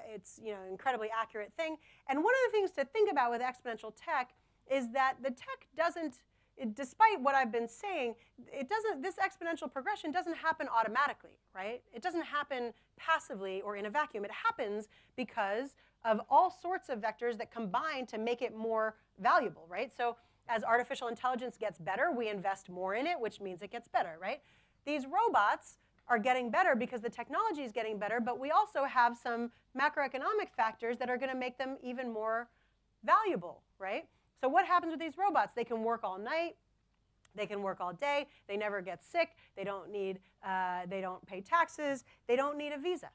incredibly accurate thing. And one of the things to think about with exponential tech is that the tech doesn't, despite what I've been saying, this exponential progression doesn't happen automatically, right? It doesn't happen passively or in a vacuum. It happens because of all sorts of vectors that combine to make it more valuable, right? So as artificial intelligence gets better, we invest more in it, which means it gets better, right? These robots are getting better because the technology is getting better, but we also have some macroeconomic factors that are going to make them even more valuable, right? So what happens with these robots? They can work all night. They can work all day. They never get sick. They don't pay taxes. They don't need a visa.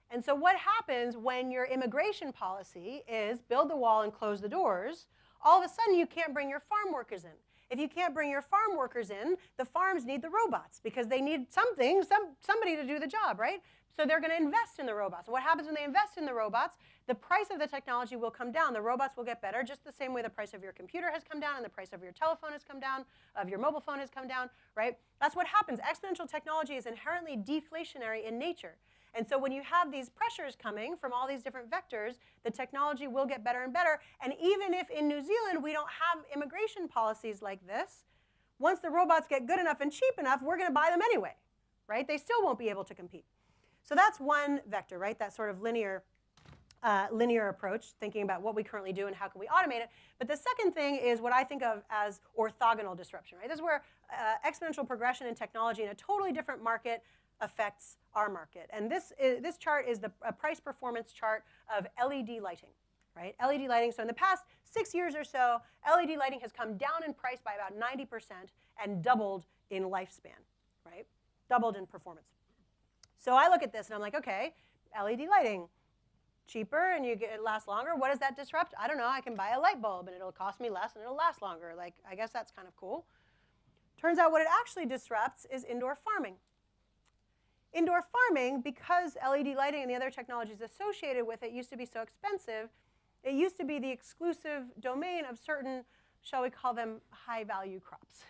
And so what happens when your immigration policy is build the wall and close the doors? All of a sudden, you can't bring your farm workers in. If you can't bring your farm workers in, the farms need the robots because they need somebody to do the job, right? So they're going to invest in the robots. And what happens when they invest in the robots? The price of the technology will come down. The robots will get better, just the same way the price of your computer has come down and the price of your telephone has come down, of your mobile phone has come down, right? That's what happens. Exponential technology is inherently deflationary in nature. And so when you have these pressures coming from all these different vectors, the technology will get better and better. And even if in New Zealand we don't have immigration policies like this, once the robots get good enough and cheap enough, we're going to buy them anyway, right? They still won't be able to compete. So that's one vector, right? That sort of linear approach, thinking about what we currently do and how can we automate it. But the second thing is what I think of as orthogonal disruption, right? This is where exponential progression in technology in a totally different market affects our market. And this chart is a price performance chart of LED lighting, right? LED lighting. So in the past 6 years or so, LED lighting has come down in price by about 90% and doubled in lifespan, right? Doubled in performance. So I look at this and I'm like, okay, LED lighting, cheaper and it lasts longer. What does that disrupt? I don't know. I can buy a light bulb and it'll cost me less and it'll last longer. Like, I guess that's kind of cool. Turns out what it actually disrupts is indoor farming. Indoor farming, because LED lighting and the other technologies associated with it used to be so expensive, it used to be the exclusive domain of certain, shall we call them, high-value crops.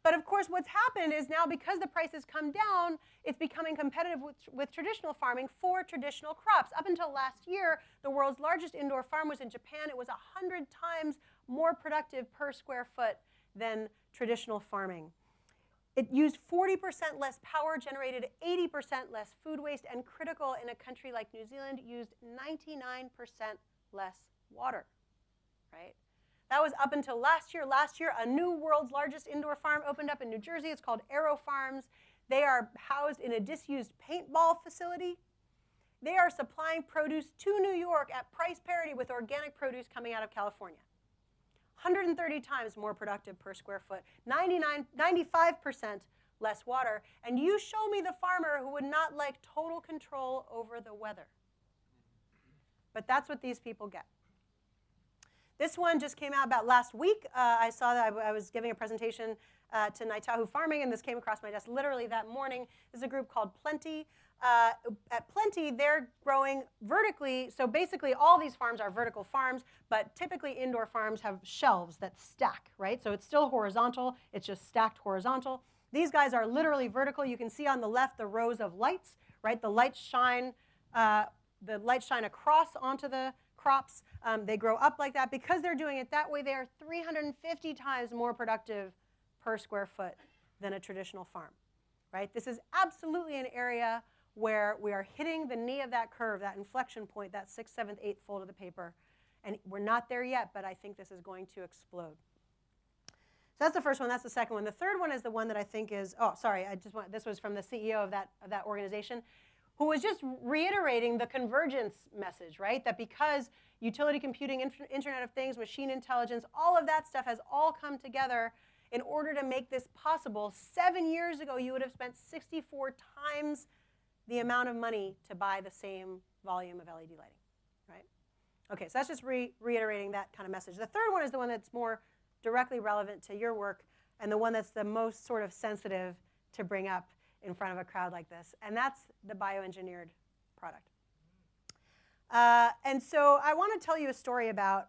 But of course, what's happened is now because the prices come down, it's becoming competitive with traditional farming for traditional crops. Up until last year, the world's largest indoor farm was in Japan. It was 100 times more productive per square foot than traditional farming. It used 40% less power, generated 80% less food waste, and critical in a country like New Zealand, used 99% less water, right? That was up until last year. Last year, a new world's largest indoor farm opened up in New Jersey. It's called Aero Farms. They are housed in a disused paintball facility. They are supplying produce to New York at price parity with organic produce coming out of California. 130 times more productive per square foot, 95% less water. And you show me the farmer who would not like total control over the weather. But that's what these people get. This one just came out about last week. I saw that I was giving a presentation to Naitahu Farming, and this came across my desk literally that morning. This is a group called Plenty. At Plenty, they're growing vertically. So basically, all these farms are vertical farms, but typically indoor farms have shelves that stack, right? So it's still horizontal. It's just stacked horizontal. These guys are literally vertical. You can see on the left the rows of lights, right? The lights shine across onto the crops. They grow up like that. Because they're doing it that way, they are 350 times more productive per square foot than a traditional farm, right? This is absolutely an area where we are hitting the knee of that curve, that inflection point, that 6th, 7th, 8th fold of the paper. And we're not there yet, but I think this is going to explode. So that's the first one. That's the second one. The third one is the one that I think is, oh, sorry, this was from the CEO of that organization, who was just reiterating the convergence message, right? That because utility computing, Internet of Things, machine intelligence, all of that stuff has all come together in order to make this possible. 7 years ago, you would have spent 64 times the amount of money to buy the same volume of LED lighting, right? Okay, so that's just reiterating that kind of message. The third one is the one that's more directly relevant to your work and the one that's the most sort of sensitive to bring up in front of a crowd like this, and that's the bioengineered product. And so I want to tell you a story about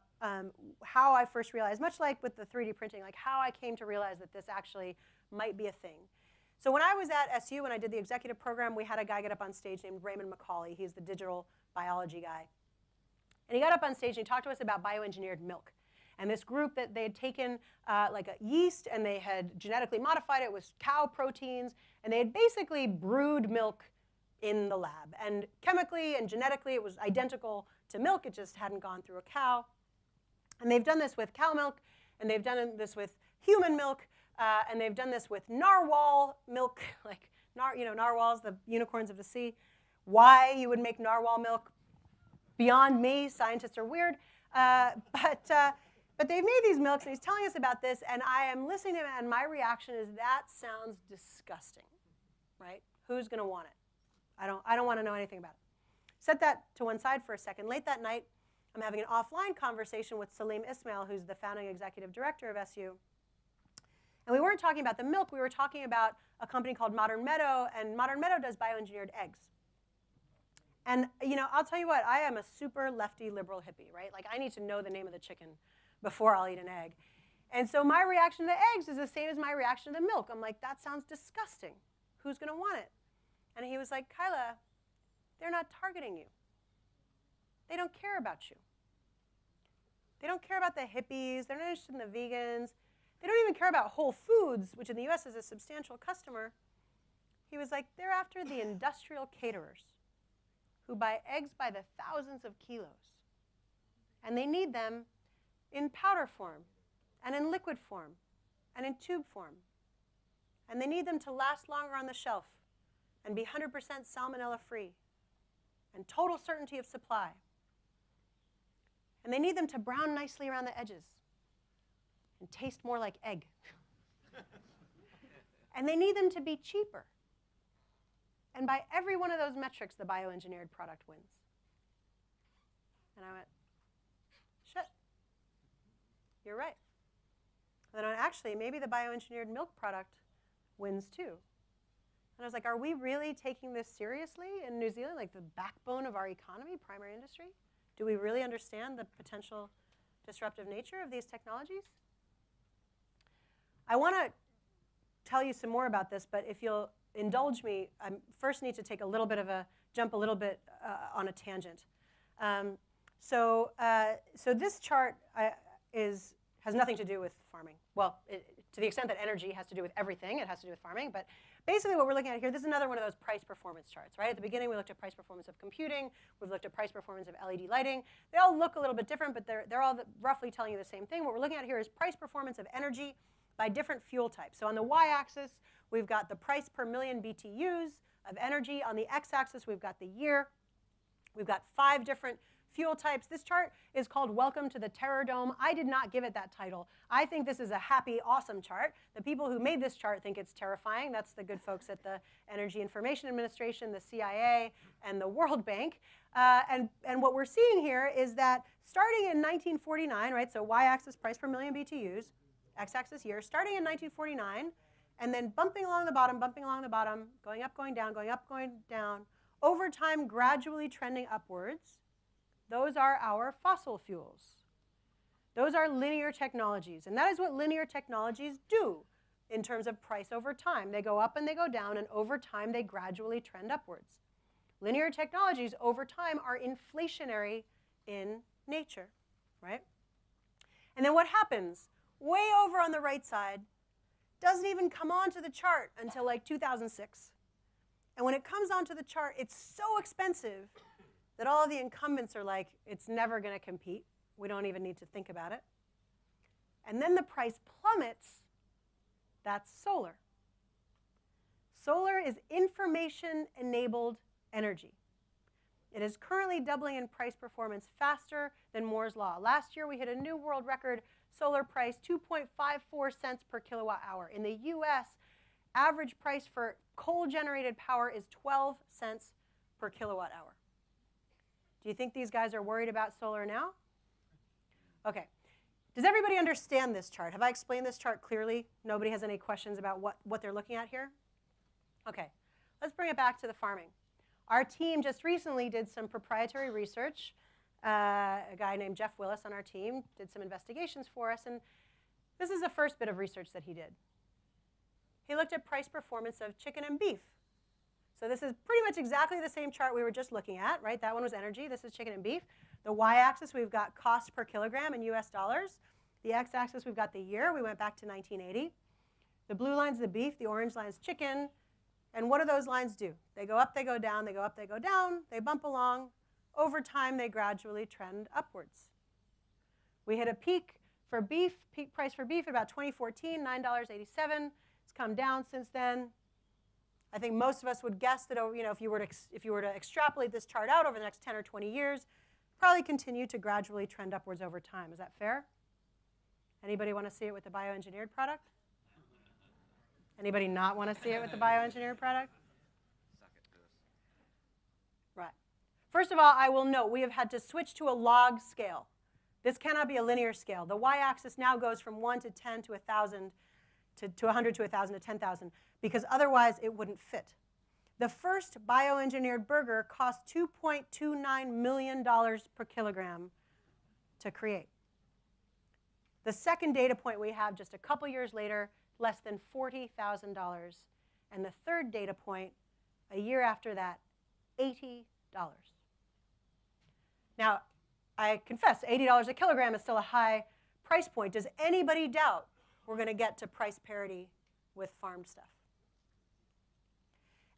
how I first realized, much like with the 3D printing, like how I came to realize that this actually might be a thing. So when I was at SU, when I did the executive program, we had a guy get up on stage named Raymond McCauley. He's the digital biology guy. And he got up on stage and he talked to us about bioengineered milk. And this group that they had taken like a yeast and they had genetically modified it with cow proteins, and they had basically brewed milk in the lab. And chemically and genetically, it was identical to milk. It just hadn't gone through a cow. And they've done this with cow milk, and they've done this with human milk, and they've done this with narwhal milk, like narwhals, the unicorns of the sea. Why you would make narwhal milk, beyond me. Scientists are weird. But they've made these milks, and he's telling us about this, and I am listening to him, and my reaction is, that sounds disgusting, right? Who's going to want it? I don't want to know anything about it. Set that to one side for a second. Late that night, I'm having an offline conversation with Salim Ismail, who's the founding executive director of SU. And we weren't talking about the milk. We were talking about a company called Modern Meadow, and Modern Meadow does bioengineered eggs. And I'll tell you what, I am a super lefty liberal hippie, right? Like, I need to know the name of the chicken before I'll eat an egg. And so my reaction to the eggs is the same as my reaction to the milk. I'm like, that sounds disgusting. Who's going to want it? And he was like, Kyla, they're not targeting you. They don't care about you. They don't care about the hippies. They're not interested in the vegans. They don't even care about Whole Foods, which in the US is a substantial customer. He was like, they're after the industrial caterers who buy eggs by the thousands of kilos. And they need them in powder form, and in liquid form, and in tube form. And they need them to last longer on the shelf and be 100% salmonella-free and total certainty of supply. And they need them to brown nicely around the edges and taste more like egg. And they need them to be cheaper. And by every one of those metrics, the bioengineered product wins. And I went, shit. You're right. And then actually, maybe the bioengineered milk product wins too. And I was like, are we really taking this seriously in New Zealand, like the backbone of our economy, primary industry? Do we really understand the potential disruptive nature of these technologies? I want to tell you some more about this, but if you'll indulge me, I first need to take a little bit of a jump, a little bit on a tangent. So this chart has nothing to do with farming. Well, to the extent that energy has to do with everything, it has to do with farming. But basically what we're looking at here, this is another one of those price performance charts, right? At the beginning, we looked at price performance of computing. We've looked at price performance of LED lighting. They all look a little bit different, but they're all roughly telling you the same thing. What we're looking at here is price performance of energy by different fuel types. So on the y-axis, we've got the price per million BTUs of energy. On the x-axis, we've got the year. We've got 5 different fuel types. This chart is called Welcome to the Terror Dome. I did not give it that title. I think this is a happy, awesome chart. The people who made this chart think it's terrifying. That's the good folks at the Energy Information Administration, the CIA, and the World Bank. And what we're seeing here is that starting in 1949, right, so y-axis price per million BTUs, x-axis year, starting in 1949, and then bumping along the bottom, going up, going down, going up, going down, over time gradually trending upwards. Those are our fossil fuels. Those are linear technologies, and that is what linear technologies do. in terms of price over time. They go up and they go down, and over time they gradually trend upwards. Linear technologies over time are inflationary in nature, right? And then what happens? Way over on the right side, doesn't even come onto the chart until like 2006. And when it comes onto the chart, it's so expensive that all of the incumbents are like, it's never going to compete. We don't even need to think about it. And then the price plummets. That's solar. Solar is information-enabled energy. It is currently doubling in price performance faster than Moore's law. Last year, we hit a new world record solar price, 2.54 cents per kilowatt hour. In the US, average price for coal-generated power is 12 cents per kilowatt hour. Do you think these guys are worried about solar now? Okay. Does everybody understand this chart? Have I explained this chart clearly? Nobody has any questions about what they're looking at here? Okay. Let's bring it back to the farming. Our team just recently did some proprietary research. A guy named Jeff Willis on our team did some investigations for us, and this is the first bit of research that he did. He looked at price performance of chicken and beef. So this is pretty much exactly the same chart we were just looking at, right? That one was energy. This is chicken and beef. The y-axis, we've got cost per kilogram in US dollars. The x-axis, we've got the year. We went back to 1980. The blue line's the beef. The orange line's chicken. And what do those lines do? They go up, they go down, they go up, they go down. They bump along. Over time, they gradually trend upwards. We hit a peak for beef, peak price for beef at about 2014, $9.87. It's come down since then. I think most of us would guess that, if you were to extrapolate this chart out over the next 10 or 20 years, probably continue to gradually trend upwards over time. Is that fair? Anybody want to see it with the bioengineered product? Anybody not want to see it with the bioengineered product? Right. First of all, I will note we have had to switch to a log scale. This cannot be a linear scale. The y-axis now goes from 1 to 10 to 1,000 to 100 to 1,000 to 10,000, because otherwise it wouldn't fit. The first bioengineered burger cost $2.29 million per kilogram to create. The second data point we have just a couple years later, less than $40,000. And the third data point, a year after that, $80. Now, I confess, $80 a kilogram is still a high price point. Does anybody doubt we're going to get to price parity with farmed stuff?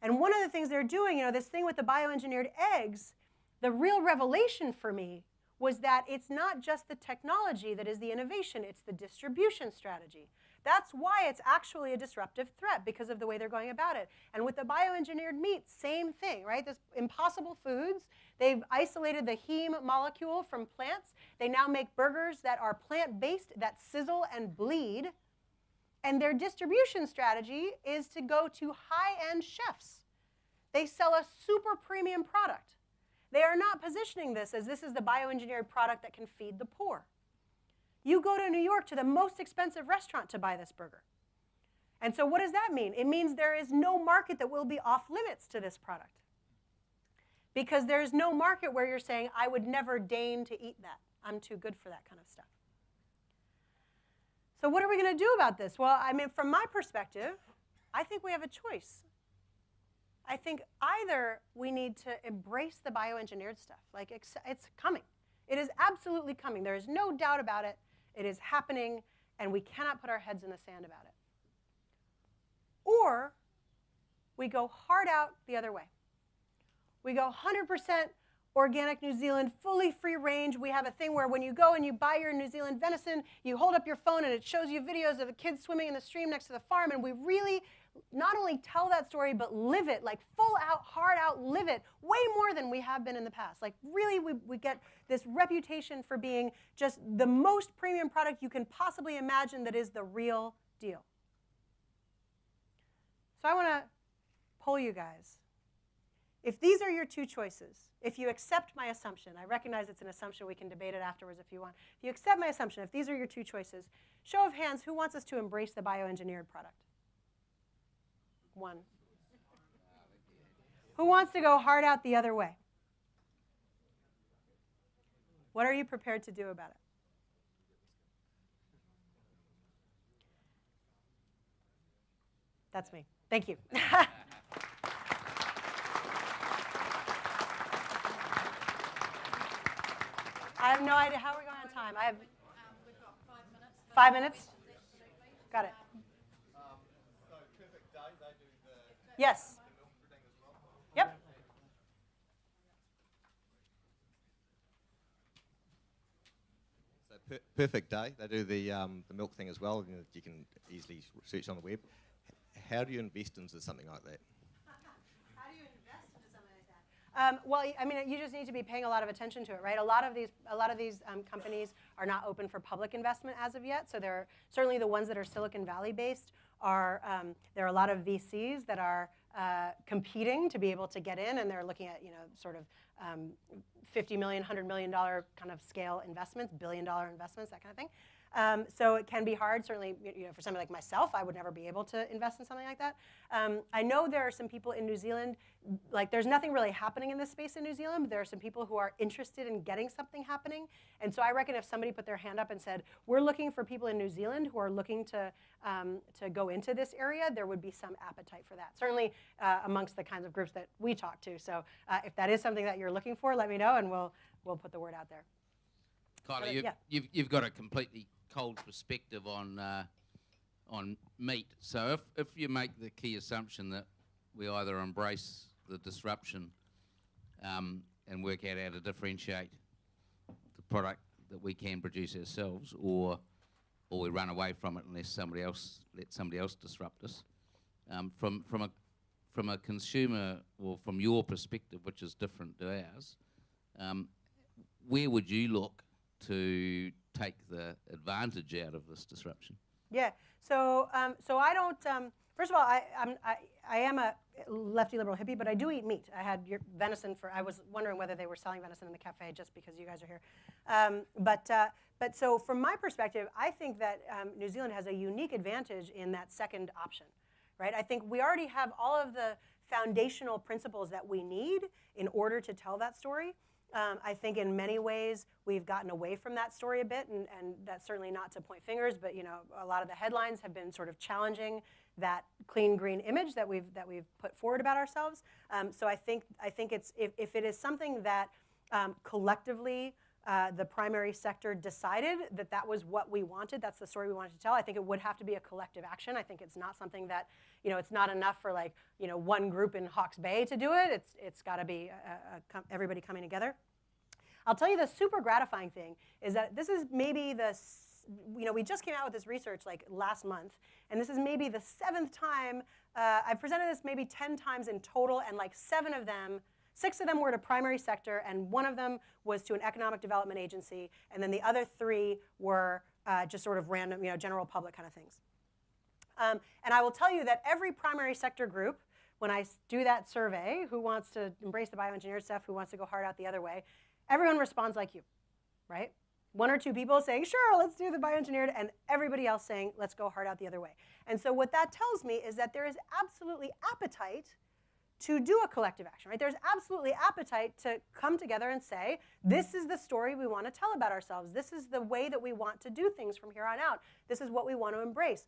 And one of the things they're doing, this thing with the bioengineered eggs, the real revelation for me was that it's not just the technology that is the innovation, it's the distribution strategy. That's why it's actually a disruptive threat, because of the way they're going about it. And with the bioengineered meat, same thing, right? This Impossible Foods, they've isolated the heme molecule from plants. They now make burgers that are plant-based, that sizzle and bleed. And their distribution strategy is to go to high-end chefs. They sell a super premium product. They are not positioning this as this is the bioengineered product that can feed the poor. You go to New York to the most expensive restaurant to buy this burger. And so what does that mean? It means there is no market that will be off limits to this product. Because there is no market where you're saying, I would never deign to eat that. I'm too good for that kind of stuff. So what are we going to do about this? Well, from my perspective, I think we have a choice. I think either we need to embrace the bioengineered stuff. Like, it's coming. It is absolutely coming. There is no doubt about it. It is happening, and we cannot put our heads in the sand about it. Or we go hard out the other way. We go 100% organic New Zealand, fully free range. We have a thing where when you go and you buy your New Zealand venison, you hold up your phone and it shows you videos of the kids swimming in the stream next to the farm, and we really not only tell that story, but live it, like full out, hard out, live it, way more than we have been in the past. Like really, we get this reputation for being just the most premium product you can possibly imagine that is the real deal. So I want to poll you guys. If these are your two choices, if you accept my assumption, I recognize it's an assumption, we can debate it afterwards if you want. If you accept my assumption, if these are your two choices, show of hands, who wants us to embrace the bioengineered product? One. Who wants to go hard out the other way? What are you prepared to do about it? That's me. Thank you. I have no idea. How are we going on time? I have We've got 5 minutes. 5 minutes? Got it. So Perfect Day, they do the Yes. milk thing as well? Yep. So Perfect Day, they do the milk thing as well. You can easily search on the web. How do you invest into something like that? How do you invest into something like that? Well, I mean, you just need to be paying a lot of attention to it, right? A lot of these companies are not open for public investment as of yet. So they're certainly the ones that are Silicon Valley based are there are a lot of VCs that are competing to be able to get in, and they're looking at sort of $50 million, $100 million kind of scale investments, billion-dollar investments, that kind of thing. So it can be hard, certainly for somebody like myself, I would never be able to invest in something like that. I know there are some people in New Zealand, like there's nothing really happening in this space in New Zealand, but there are some people who are interested in getting something happening. And so I reckon if somebody put their hand up and said, we're looking for people in New Zealand who are looking to go into this area, there would be some appetite for that, certainly amongst the kinds of groups that we talk to. So if that is something that you're looking for, let me know, and we'll put the word out there. Kyla, you've got a completely cold perspective on meat. So if you make the key assumption that we either embrace the disruption and work out how to differentiate the product that we can produce ourselves, or we run away from it unless let somebody else disrupt us, from a consumer, or from your perspective, which is different to ours, where would you look to take the advantage out of this disruption? Yeah. So I don't. First of all, I am a lefty liberal hippie, but I do eat meat. I had your venison for. I was wondering whether they were selling venison in the cafe just because you guys are here. But so from my perspective, I think that New Zealand has a unique advantage in that second option, right? I think we already have all of the foundational principles that we need in order to tell that story. I think in many ways we've gotten away from that story a bit, and that's certainly not to point fingers, but a lot of the headlines have been sort of challenging that clean green image that we've put forward about ourselves. So I think it's if it is something that collectively the primary sector decided that was what we wanted, that's the story we wanted to tell, I think it would have to be a collective action. I think it's not something that it's not enough for one group in Hawke's Bay to do it. It's got to be everybody coming together. I'll tell you the super gratifying thing is that this is maybe we just came out with this research last month, and this is maybe the 7th time I've presented this maybe 10 times in total, and 6 of them were to primary sector, and 1 of them was to an economic development agency, and then the other 3 were just sort of random, general public kind of things. And I will tell you that every primary sector group, when I do that survey, who wants to embrace the bioengineered stuff, who wants to go hard out the other way, everyone responds like you, right? 1 or 2 people saying, sure, let's do the bioengineered, and everybody else saying, let's go hard out the other way. And so what that tells me is that there is absolutely appetite to do a collective action, right? There's absolutely appetite to come together and say, this is the story we want to tell about ourselves. This is the way that we want to do things from here on out. This is what we want to embrace.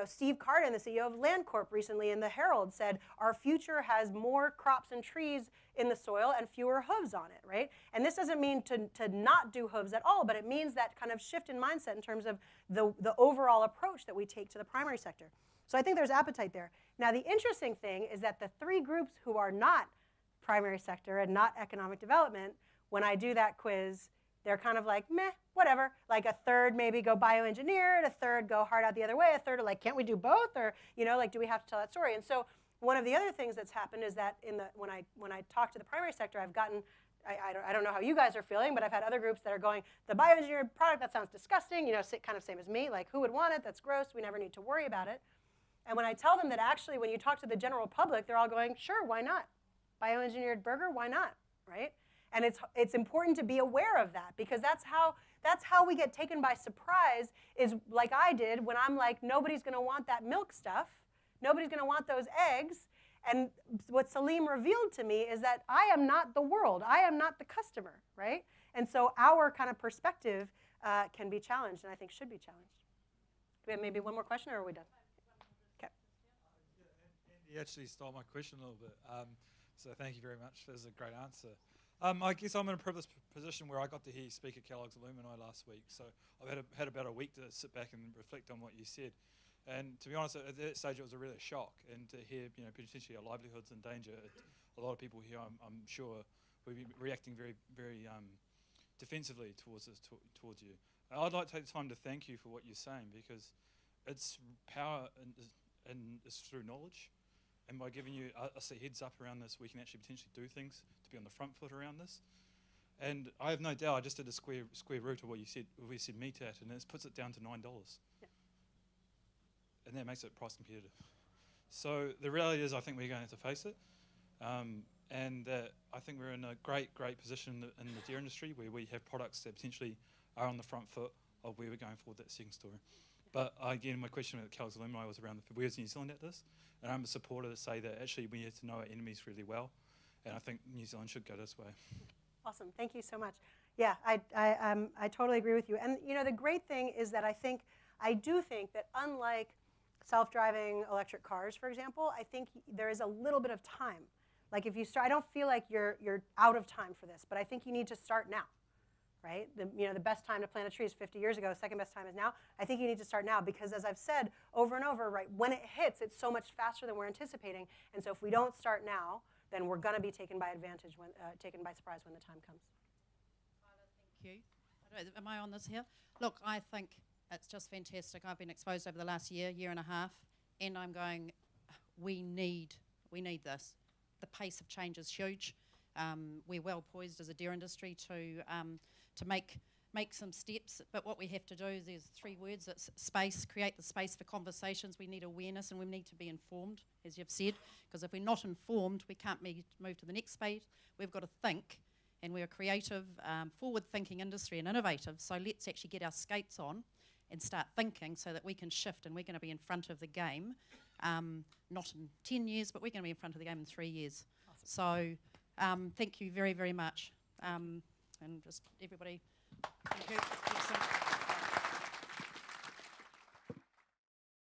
Steve Carden, the CEO of Landcorp, recently in the Herald said, our future has more crops and trees in the soil and fewer hooves on it, right? And this doesn't mean to not do hooves at all, but it means that kind of shift in mindset in terms of the overall approach that we take to the primary sector. So I think there's appetite there. Now, the interesting thing is that the 3 groups who are not primary sector and not economic development, when I do that quiz, they're kind of like, meh, whatever. Like a third maybe go bioengineered, a third go hard out the other way, a third are like, can't we do both? Or, do we have to tell that story? And so one of the other things that's happened is that when I talk to the primary sector, I've gotten, I don't know how you guys are feeling, but I've had other groups that are going, the bioengineered product, that sounds disgusting, kind of same as me, like who would want it? That's gross, we never need to worry about it. And when I tell them that actually when you talk to the general public, they're all going, sure, why not? Bioengineered burger, why not, right? And it's important to be aware of that, because that's how we get taken by surprise, is like I did when I'm like, nobody's going to want that milk stuff. Nobody's going to want those eggs. And what Salim revealed to me is that I am not the world. I am not the customer, right? And so our kind of perspective can be challenged, and I think should be challenged. Do we have maybe one more question, or are we done? Okay. You actually stole my question a little bit. So thank you very much. That was a great answer. I guess I'm in a privileged position where I got to hear you speak at Kellogg's Alumni last week. So I've had about a week to sit back and reflect on what you said. And to be honest, at that stage it was a really shock. And to hear, potentially our livelihoods in danger, a lot of people here, I'm sure, will be reacting very, very defensively towards you. I'd like to take the time to thank you for what you're saying, because it's power and it's through knowledge. And by giving us a heads up around this, we can actually potentially do things to be on the front foot around this. And I have no doubt, I just did a square root of what you said, we said meat at, and it puts it down to $9. Yeah. And that makes it price competitive. So the reality is, I think we're going to have to face it. And I think we're in a great position in the dairy industry, where we have products that potentially are on the front foot of where we're going forward, that second story. But again, my question about Kellogg's Alumni was around where's New Zealand at this? And I'm a supporter to say that actually we have to know our enemies really well. And I think New Zealand should go this way. Awesome. Thank you so much. Yeah, I totally agree with you. And the great thing is that I do think that unlike self-driving electric cars, for example, I think there is a little bit of time. Like if you start, I don't feel like you're out of time for this, but I think you need to start now. Right? The best time to plant a tree is 50 years ago. Second best time is now. I think you need to start now, because as I've said over and over, right, when it hits, it's so much faster than we're anticipating. And so if we don't start now, then we're going to be taken by surprise when the time comes. Thank you. Am I on this here? Look, I think it's just fantastic. I've been exposed over the last year and a half, and I'm going, we need this. The pace of change is huge. We're well poised as a dairy industry to make some steps, but what we have to do is there's 3 words. It's space, create the space for conversations. We need awareness, and we need to be informed, as you've said, because if we're not informed, we can't move to the next space. We've got to think, and we're a creative, forward-thinking industry and innovative, so let's actually get our skates on and start thinking so that we can shift, and we're going to be in front of the game, not in 10 years, but we're going to be in front of the game in 3 years. Awesome. So thank you very, very much. And just everybody, thank you.